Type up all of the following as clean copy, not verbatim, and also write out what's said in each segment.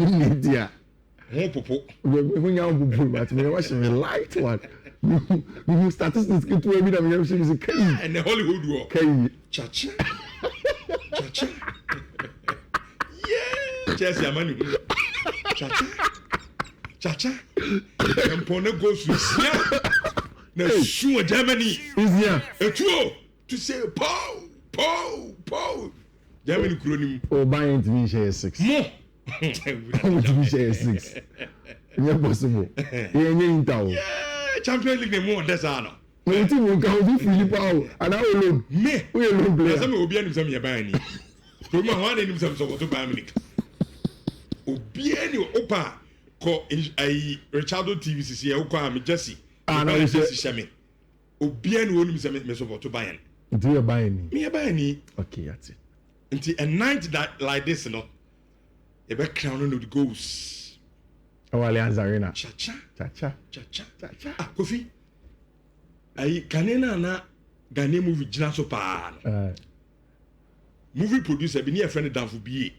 India. Popo. When you're but me watch me light one. You statistics get to every time you see and the Hollywood war. Cha-cha. Cha-cha. Yeah. Chelsea Amanu. Cha-cha. Cha-cha. And Pone goes to Sia. No, sure, Germany. Easier. A two to say, Pow. Germany Kronim. Oh, Bayern to me share 6. More. To me share 6. It's possible. Yeah, Champions League name more that's ano. No team will count Philippe and I alone. Me. We alone play. Some will be any some Bayern. From one name some to Bayern. Obi any opa ko Richardo TVCC e ko am Jesse. Ah no Jesse Shame. Obi any wonu me support to Bayern. Do you Bayern? Me Bayern. Okay, that's it. Until a night that like this no. E be crown no the goals. Allianz Arena. Cha-cha. Cha-cha. Kofi. Kanena na Ghanaian movie jina so pa. Movie producer be near friend Danfo BA.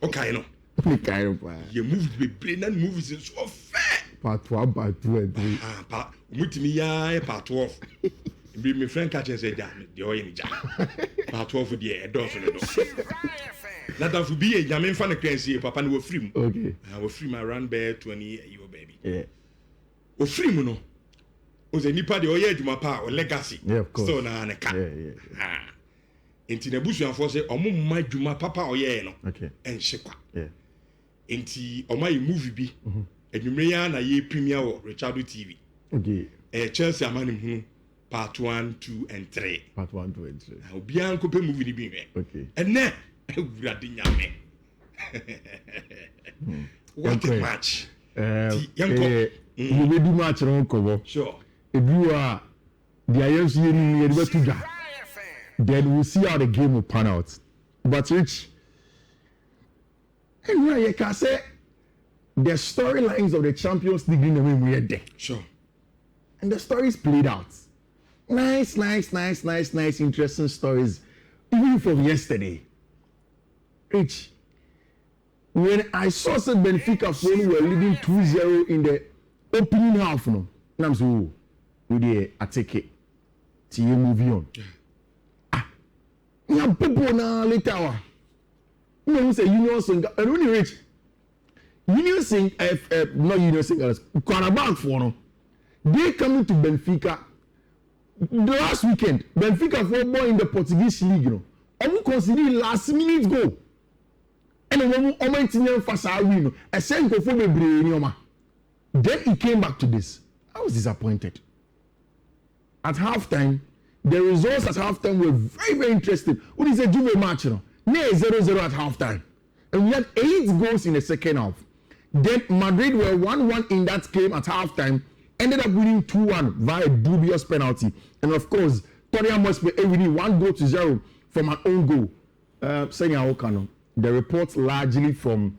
Okay no. Okay pa. Ye movie be brain and movies is so fair. Part 1, part 2 and 3. Part mutimi ya part 12. Be my friend catch say ja, the oye ni ja. Part 12 for the door so no. Na Danfo BA Jamin fan crazy papa no free mu. Okay. We free my around bear 20 year baby. Yeah. O free mu no. O ze nipa de oye adwuma pa o legacy. Yeah, of course. So na ne ka. Yeah. Enti na busuafo se omo mma adwuma papa oye no. Okay. Enhye kwa. Yeah. Enti omo yi movie bi. Adwumre ya na ye premier wo Richardo TV. Okay. Chelsea amanim hu part 1, 2 and 3. Part 1, 2 and 3. Na obi an ko pe movie ni bi hwe. Okay. Enne ewurade nyame. What a match. You will do match on cover. Sure. If you are the IFC in then we'll see how the game will pan out. But Rich, anyway, you can say the storylines of the Champions League in the way we are there. Sure. And the stories played out. Nice, interesting stories. Even from yesterday. Rich, when I saw some Benfica phone were leading 2-0 in the opening half, no, I'm so we take it. See you moving on. Yeah, people now later. You know, say Union Sing, and only Rich. Union Sing, not Union Singers, Carabao for no. They coming to Benfica last weekend. Benfica for more in the Portuguese league, you know. I'm considering last minute goal. And when Omantian Fasa win, a senko for the brain. Then he came back to this. I was disappointed. At halftime, the results at halftime were very interesting. What is a Juve match? No, 0-0 at halftime. And we had 8 goals in the second half. Then Madrid were 1-1 in that game at halftime. Ended up winning 2-1 via dubious penalty. And of course, Tottenham must be winning 1-0 from an own goal. Saying Okano. The reports largely from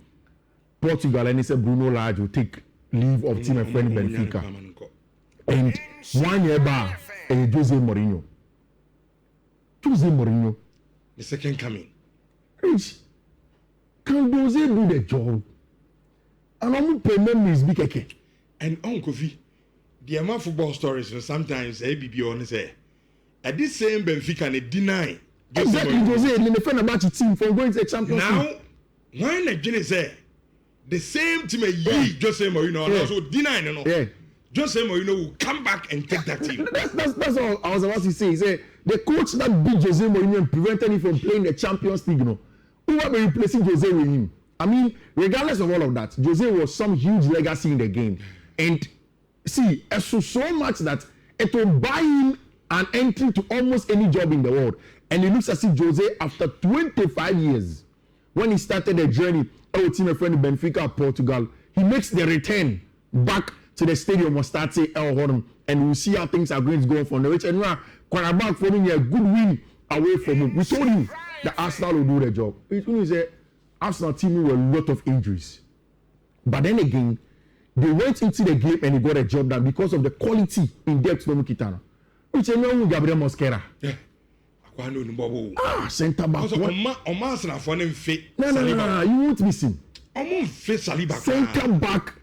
Portugal, and he said Bruno Lage will take leave of team and friend Benfica. And 1 year back, Jose Mourinho. The second coming. Rich, can Jose do the job? And I'm paying me big keke. And Uncle V, the amount football stories sometimes ABB on say, at this same Benfica they deny. Exactly, Jose, and the friend about your team from going to the Champions League. Now, why not Jenny say the same team Jose Mourinho also denying Jose Mourinho will come back and take that team. That's all I was about to say. He said the coach that beat Jose Mourinho and prevented him from playing the Champions League, who will be replacing Jose with him? I mean, regardless of all of that, Jose was some huge legacy in the game. And see, so much that it will buy him an entry to almost any job in the world. And it looks as if Jose, after 25 years, when he started the journey, our team and friend Benfica, Portugal, he makes the return back to the stadium of Stade El Horn, and we'll see how things are going to go from the rich. And now, Qarabağ forming a good win away from him. We told you that Arsenal will do the job. It means that Arsenal team with a lot of injuries. But then again, they went into the game and they got a job done because of the quality in depth of Kitana. Which I know Gabriel Mosquera. Yeah. Center back. No. No, you won't miss him. face Saliba. Center back,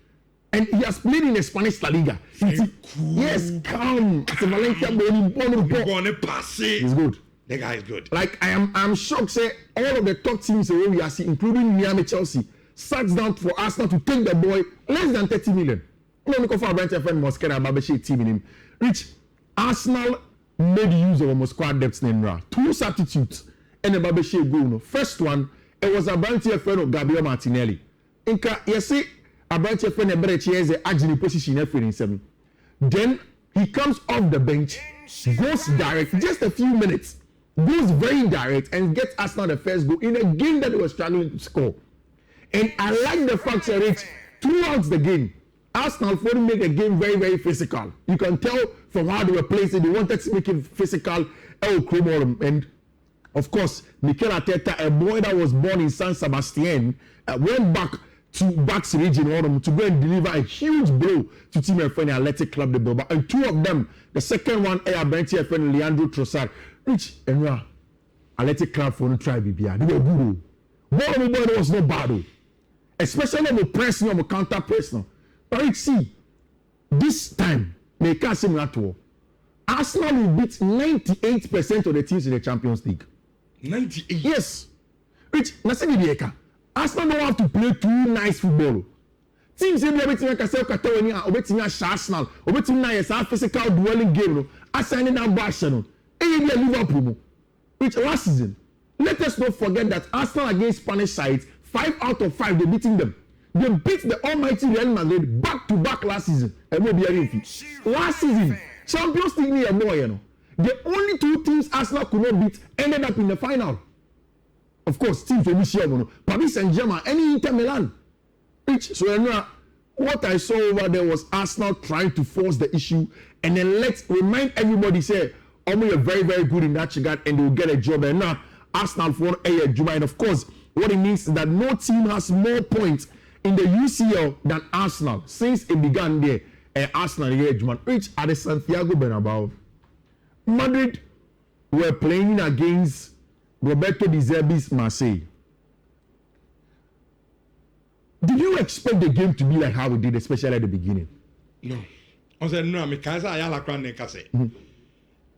and he has played in the Spanish La Liga. Cool. Yes, calm. It's a Valencia ball. He's good. The guy is good. Like I'm shocked. Say all of the top teams the way we are seeing, including Miami, Chelsea, sat down for Arsenal to take the boy less than 30 million. You know, for a branch of Mosquera, Mbappé team in him. Rich Arsenal made use of almost squad depth in Nhyira. 2 substitutes and Mbappé goal. No. First one, it was a branch of Gabriel Martinelli. Inka, you see, a branch of friend better chairs the agile position in 7. Then he comes off the bench, goes direct, just a few minutes, goes very direct and gets Arsenal the first goal in a game that they were struggling to score. And I like the fact that Rich, throughout the game, Arsenal wanted to make the game very, very physical. You can tell from how they were playing, they wanted to make it physical. And of course, Mikel Arteta, a boy that was born in San Sebastian, went back to Bax region to go and deliver a huge blow to Team FN Athletic Club de Bilbao. And 2 of them, the second one, Benfica FN Leandro Trossard. Rich and Athletic Club for no try BBR. They were good. Boy was not bad. Especially on the press, on the counter press. But Rich, see, this time, they can't say that all. Arsenal will beat 98% of the teams in the Champions League. 98? Yes. Rich, Arsenal don't have to play too nice football. Teams say everything like I say, Arsenal, a physical dwelling game. Assigning that bash, Liverpool. Which last season, let us not forget that Arsenal against Spanish sides, 5 out of 5, they're beating them. They beat the almighty Real Madrid back-to-back last season. Last season, Champions League near more, The only 2 teams Arsenal could not beat ended up in the final. Of course, teams from Michigan, Paris Saint-Germain, any Inter Milan. So what I saw over there was Arsenal trying to force the issue and then let's remind everybody, say, you're very, very good in that regard and they'll get a job. And now, Arsenal for a job. And of course, what it means is that no team has more points in the UCL than Arsenal since it began there. Arsenal reach at the Santiago Bernabeu. Madrid were playing against Roberto De Zerbi's Marseille. Did you expect the game to be like how we did, especially at the beginning? No. I said no. I can't say I like running.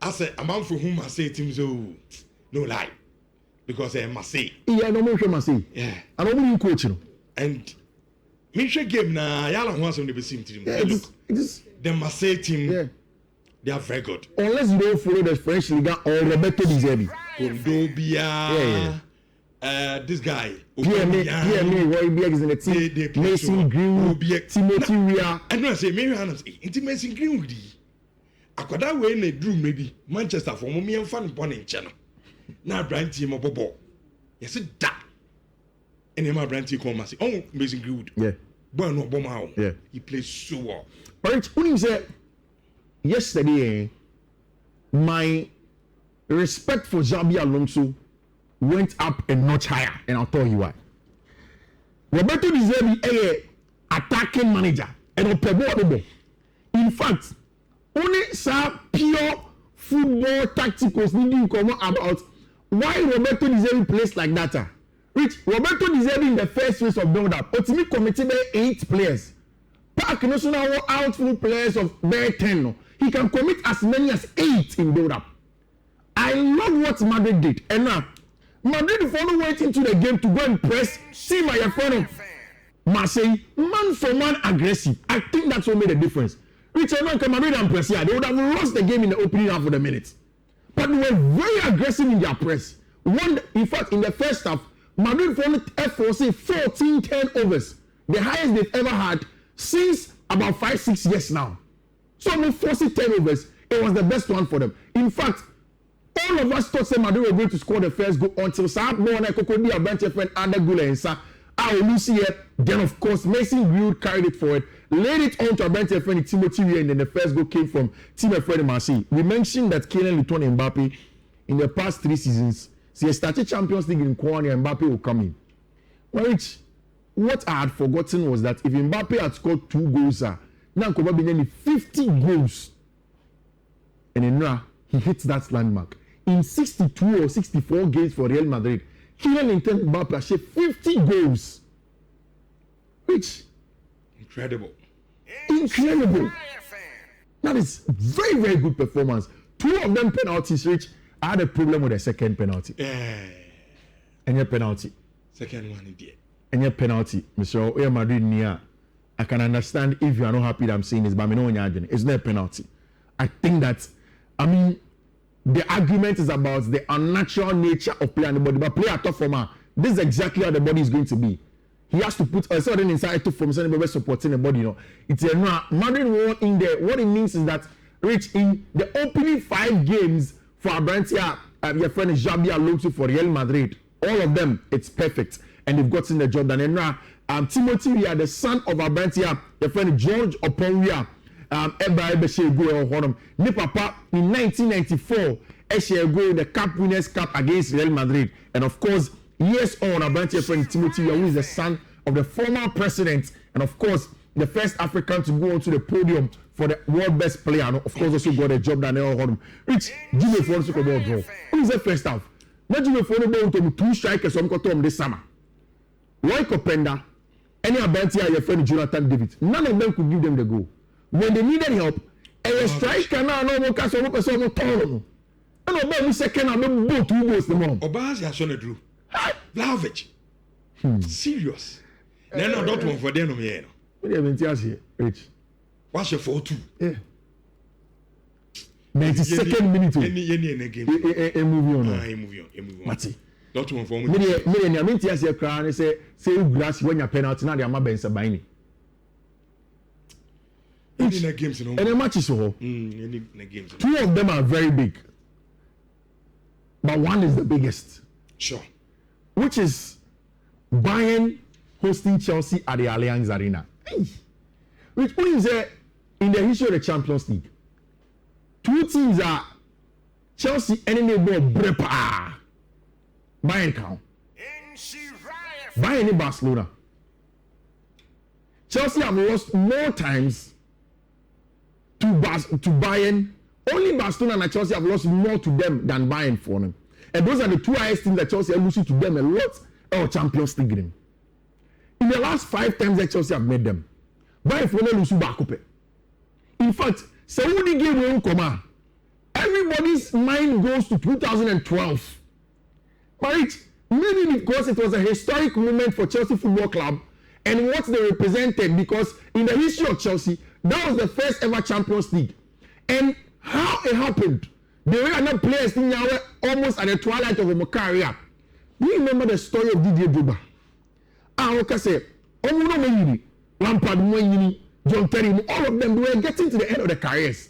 I said a man for whom Marseille team so no lie because Marseille. Yeah, no more Marseille. Yeah, I don't mean coaching. And Michel game na yala wants on the same team. Yeah, look, the Marseille team. Yeah. They are very good. Unless you don't follow the French Liga or Roberto De Zerbi. Kondobia. This guy. Pierre, Roy Bieg is in the team. Mason Greenwood. Timothy Weah. I don't say, maybe I'm saying, Mason Greenwood. Akwada way in a dream maybe Manchester for me and fan born in China. Now brand team of Bobo. Yes, that. And then my brand team called Mason. Oh, Mason Greenwood. Yeah. Boy, no bomb. Yeah. He plays so well. But when he said yesterday, my respect for Xabi Alonso went up a notch higher, and I'll tell you why. Roberto De Zerbi is attacking manager, and in fact, only some pure football tacticals needing to come about why Roberto De Zerbi plays like that. Which Roberto De Zerbi in the first phase of build-up, ultimately committed 8 players. Park national outfield players of bare 10. He can commit as many as 8 in build-up. I love what Madrid did, and now Madrid follow went into the game to go and press. See my friend of Marseille, man for man aggressive. I think that's what made a difference. Richard Man Madrid and press here, they would have lost the game in the opening half of the minutes. But they were very aggressive in their press. In fact, in the first half, Madrid found FOC 14 turnovers, the highest they've ever had since about 5-6 years now. So almost 40 turnovers, it was the best one for them. In fact, all of us thought Madrid were going to score the first goal until Saab Moana Kokodi Abante friend Under Gulensa. Then of course Mason Greenwood carried it forward, laid it on to Abante friend Timothy Weah, and then the first goal came from Team Fred Marseille. We mentioned that Kylian Mbappé in the past 3 seasons, he started Champions League in Kwani and Mbappé will come in. Which what I had forgotten was that if Mbappé had scored 2 goals, now could be nearly 50 goals. And then now he hits that landmark. In 62 or 64 games for Real Madrid, Kylian Mbappé achieved 50 goals. Which Incredible. That is very, very good performance. 2 of them penalties, Rich. I had a problem with the second penalty. And your penalty. Second one indeed. And your penalty. Mr. Weah Madrid near. I can understand if you are not happy that I'm saying this, but I mean, it's not a penalty. I think that, the argument is about the unnatural nature of play and the body. But play at top form, this is exactly how the body is going to be. He has to put a certain inside to form somebody supporting the body. It's a Madrid won in there. What it means is that, Rich, in the opening 5 games for Abrantia, your friend Zerbi Alonso for Real Madrid, all of them, it's perfect. And they've gotten the job done. And now, Timothy Weah, the son of Abrantia, your friend George Oponwia, ne papa in 1994 go in the Cup Winners' Cup against Real Madrid. And of course, years on, Abrantia friend Timothy Weah, who is the son of the former president, and of course, the first African to go onto the podium for the world best player. And of course, also got a job done. Rich, Jimmy Ford Super Bowl draw. Who is the first half? Not Jimmy Ford to 2 strikers on Kotom this summer. Roy Copenda, any Abrantia, your friend Jonathan David. None of them could give them the goal. When they needed help, a striker now no more cast over person tall. And about second and both 2 goals the mom. Obazi has shown a drew. Vlahovic. Serious. Then I don't want for them no here. What do you mean here, Rich? What's your 4-2? Yeah. 92nd minute. Any game. A movie on. A movie on. Mati. Not one for me. Me, I mean, here crown say grass when your penalty now they are my bench buying. Any games, you know. And the matches so. Any games. 2 of them are very big, but one is the biggest. Sure. Which is Bayern hosting Chelsea at the Allianz Arena. Which means that in the history of the Champions League, 2 teams are Chelsea and the ball brepa. Bayern count. Bayern in Barcelona. Chelsea have lost more times to Bayern. Only Barcelona and Chelsea have lost more to them than Bayern for them. And those are the 2 highest teams that Chelsea are losing to them a lot of Champions League game. In the last 5 times that Chelsea have made them, Bayern for them losing back up. In fact, Saudi game won't come out. Everybody's mind goes to 2012. But maybe because it was a historic moment for Chelsea Football Club and what they represented, because in the history of Chelsea, that was the first ever Champions League. And how it happened, they were not players in now almost at the twilight of their career. Do you remember the story of Didier Drogba? Okay, say, Lampard, John Terry, all of them, they were getting to the end of their careers.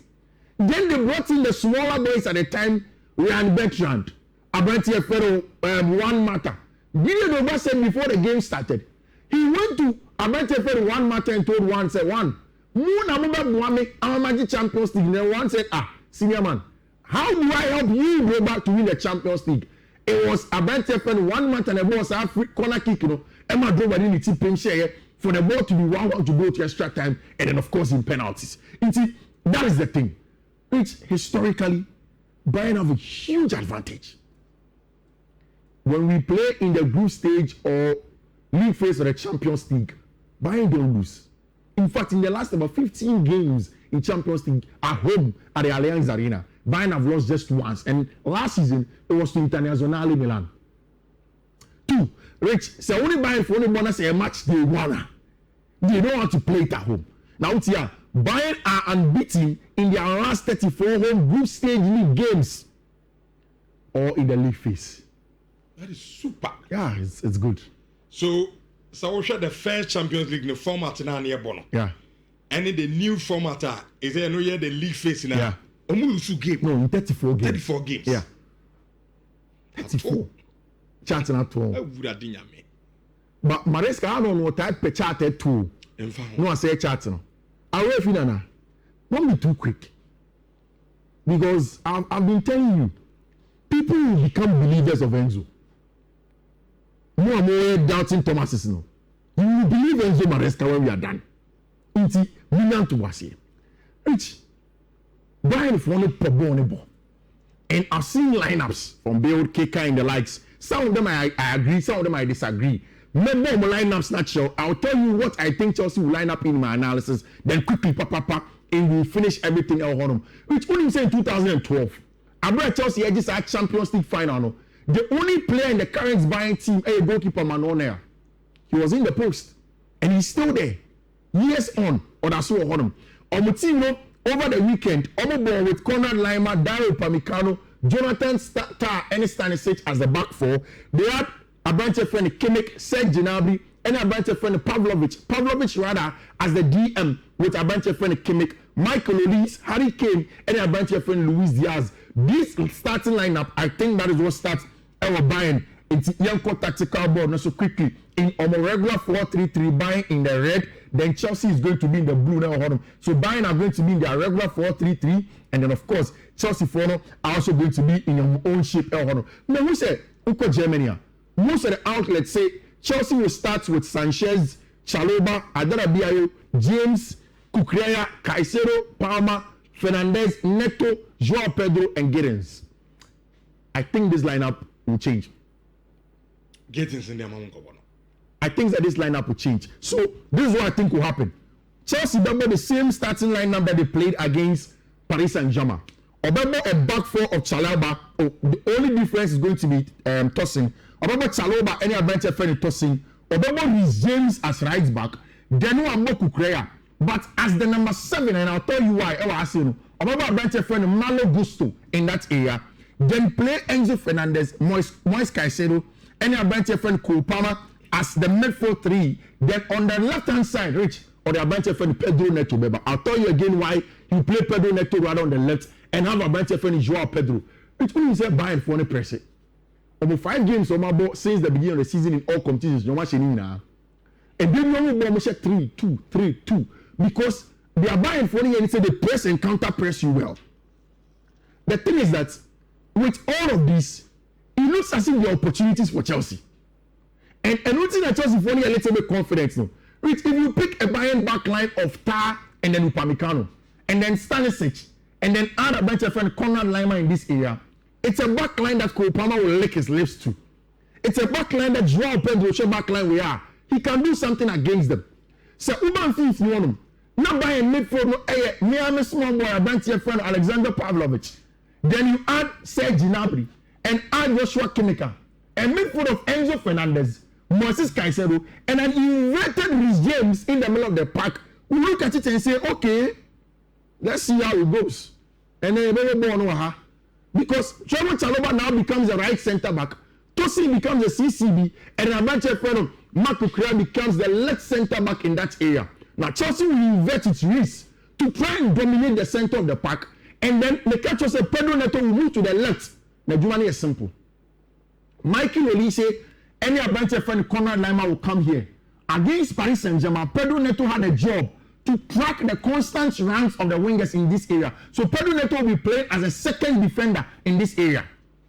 Then they brought in the smaller boys at the time, Ryan Bertrand, Abrantia Ferro, Juan Mata. Didier Drogba said before the game started, he went to Abrantia Ferro, Juan Mata, and told Juan, said, Juan, I'm Champions League. Then one said, senior man, how do I help you go back to win the Champions League? It was Abrantia Ferro, 1 month and a ball, so free corner kick, Emma Drogba didn't tip him share for the ball to be 1-1 to go to extra time, and then of course in penalties. That is the thing. Which historically, Bayern have a huge advantage. When we play in the group stage or league phase of the Champions League, Bayern don't lose. In fact, in the last about 15 games in Champions League at home at the Allianz Arena, Bayern have lost just once. And last season, it was to Internazionale Milan. 2, Rich, so only Bayern for only bonus a match they won. They know how to play it at home. Now, here, Bayern are unbeaten in their last 34 home group stage league games or in the league phase. That is super. Yeah, it's good. So we share the first Champions League the format now near Bono. Yeah. And the new format is there no year the league phase now. Yeah. Almost game. No, in 34 games. 34 games. Yeah. 34. Charting at all. I would have done me. But Maresca, I don't know what type of chart at 2. No, I say charting. I will feel that. Don't be too quick. Because I've been telling you, people will become believers of Enzo. More and more doubting Thomas. You will believe Enzo Maresca when we are done. Inti, million to was here. Rich, Bayern for only per ball. And I've seen lineups from Bale, Keka, and the likes. Some of them I agree, some of them I disagree. Maybe I'm lineup snatch. I'll tell you what I think Chelsea will line up in my analysis. Then quickly, and we'll finish everything else on them. Which only say in 2012. I brought Chelsea edges at Champions League final. No? The only player in the current Bayern team, a goalkeeper Manon. He was in the post, and he's still there. Years on, or that's what on him. On the team, no, over the weekend, on ball with Konrad Laimer, Dario Upamecano, Jonathan Tah, and Stanisic as the back four. They had a bunch of friend Kimmich, Serge Gnabry, and a bunch of friend Pavlovic rather as the DM with a bunch of friend Kimmich, Michael Olise, Harry Kane, and a bunch of friend Luis Diaz. This starting lineup, I think that is what starts our Bayern. It's Yanko tactical ball, not so quickly. In a regular 4-3-3, Bayern in the red, then Chelsea is going to be in the blue now. So Bayern are going to be in their regular 4-3-3, and then of course Chelsea are also going to be in your own shape. Now who said Uko Germany? Most of the outlets say Chelsea will start with Sanchez, Chalobah, Adara Biayo, James, Kukurea, Caicedo, Palmer, Fernandez, Neto, Joao Pedro, and Giddens. I think this lineup will change. Giddens in the amount. I think that this lineup will change. So this is what I think will happen. Chelsea remember the same starting lineup that they played against Paris Saint-Germain. Remember a back four of Chalobah. The only difference is going to be tossing. Remember Chalobah any advantage for tossing. Remember Reece James as right back. Then we have Kukurea. But as the number 7, and I'll tell you why. Remember advantage for Malo Gusto in that area. Then play Enzo Fernandez, Moise Caicedo, any advantage for Kupama as the midfield 3. Then on the left hand side, Rich, or the advantage for Pedro Neto. But I'll tell you again why you play Pedro Neto rather on the left and have advantage for Joao Pedro. It's only say Bayern for any pressure. Over 5 games since the beginning of the season in all competitions, no match now. And then you will 3-2 because they are buying for you and say they press and counter press you well. The thing is that with all of this, it looks as if there are opportunities for Chelsea. And looking at Chelsea for you a little bit confidence now. If you pick a Bayern back line of Tah and then Upamecano, and then Stanisic, and then add a bunch of friend Konrad Laimer in this area, it's a back line that Kupama will lick his lips to. It's a back line that Joao Pedro show back line we are. He can do something against them. So Uban Fiifi you want him. Not by a midfield, no, me I'm a small boy, a bunch of friend Alexander Pavlovic. Then you add Serge Gnabry and add Joshua Kimmich, and midfield of Enzo Fernandez, Moises Caicedo, and an inverted Reece James in the middle of the park. We look at it and say, okay, let's see how it goes. And then because Trevor Chalobah now becomes the right centre back, Tosin becomes the CCB, and a bunch of friend of Marc Kukurea becomes the left centre back in that area. Now Chelsea will invert its risk to try and dominate the centre of the park, and then the catch us a Pedro Neto will move to the left. Now Jumani is simple. Michael Olise, any advantage friend Konrad Laimer will come here. Against Paris Saint-Germain, Pedro Neto had a job to track the constant runs of the wingers in this area. So Pedro Neto will be playing as a second defender in this area.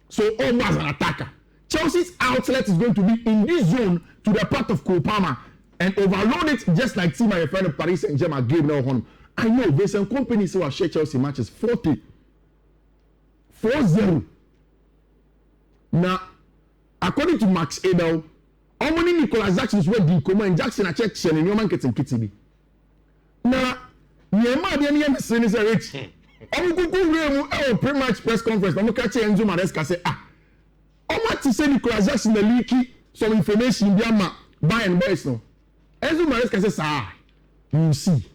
So almost as an attacker. Chelsea's outlet is going to be in this zone to the part of Kupama and overload it just like see my friend of Paris Saint-Germain gave now on. I know there's some companies who have shared Chelsea matches 40. 4-0. Now, according to Max Edel, how many Nicolas Jackson is where and Jackson are checking and Newman getting kitty. Now, Nyema the NM is a rich. I'm pretty much press conference. I'm catching Enzo Maresca say, how much to say Nicolas Jackson the leaky some information in Biama Bayern boys no. Enzo Maresca says, we will see.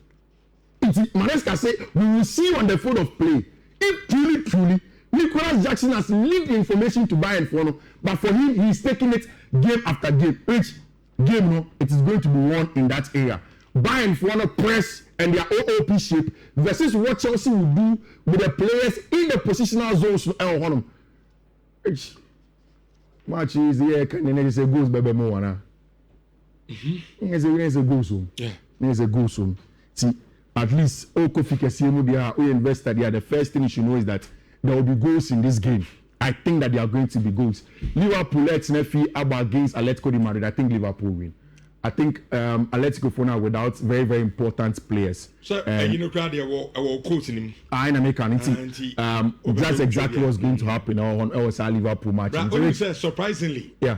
Maresca say, we will see on the field of play. If truly, Nicolas Jackson has leaked information to Bayern for no, but for him, he is taking it game after game. Each game, no, it is going to be won in that area. Bayern for no press and their OOP shape versus what Chelsea will do with the players in the positional zones to El Honum. Match is here, can you say goals, baby, more? It's a goal soon. Yeah, it's a goal soon. See, at least Oko Fikesiemu, they are invested there. The first thing you should know is that there will be goals in this game. I think that there are going to be goals. Liverpool, let's Nefi Abba against Atletico de Madrid. I think Liverpool win. I think Atletico for now without very, very important players. So, you know, I will quote him. I that's exactly what's going to happen on our Liverpool match. Right, surprisingly, yeah,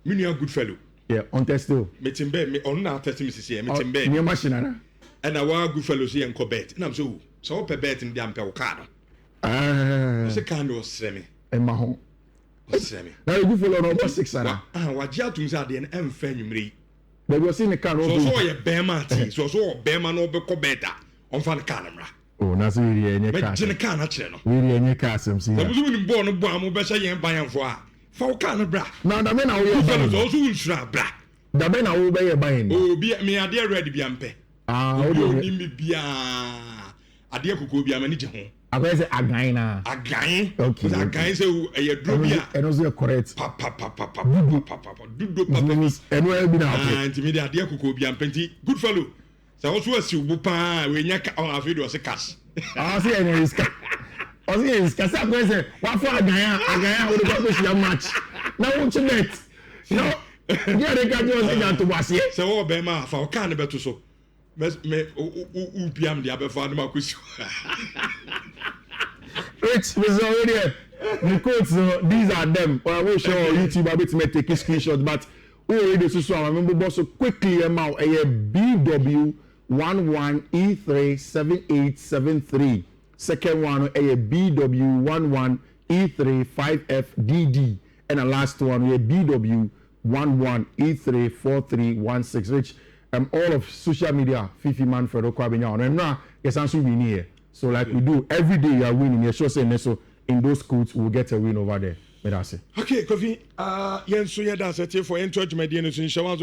Mourinho a good fellow. Yeah, on test still. Metimbe me on na test me sisi metimbe. Ni machine na. And I wa good fellows here and co bet. And I'm so pe bet in the ampe card. Se kan do semi. E ma ho. Semi. Na you good fellow number 6 ana. Wa gia tum say ade en emfa nwumre. But we see the car so ye bema ti. So bema no be co beta. On fa the car namra. Oh, na so we enye car. Me gine car na kire no. We enye car sem si. Na buzu ni bo no bo am be sha yen ban fo a. Fa o car no bra. Na da me na wo ye ban. So unsura bra. Da be na wo be ye ban. Oh, bi me ade ready bi ampe. O do ni mi bia. Ade kokko bi amani je ho. Akwai say agan na. Agan. Okay. Agan say e dro bia. E no so correct. Pa. Dudo papa. E no e bi na okay. Anti me de ade kokko bi ampenti. Good fellow. Say also asi ubu pa we nya on afido say cash. Say any risk. O say risk. Say akwai say wa for agan wo do go see match. Na wo bet. No. Yeah, they got you say to was here. Say wo be ma fa o kan beto so. Me upiam dia be fa no makosi. Rich was already the codes, these are them. Or I will show on YouTube a bit me take a screenshot, but who already so I remember boss so quickly amount a BW11E37873. Second one a BW11E35FDD, and the last one a BW11E34316. Which all of social media Fiifi Manfred Okwabenya and now yes answer we here. So like we do every day you are winning. You're sure saying so in those schools we'll get a win over there. But that's it. Okay, Kofi, yen so yeah that's it for encouragement.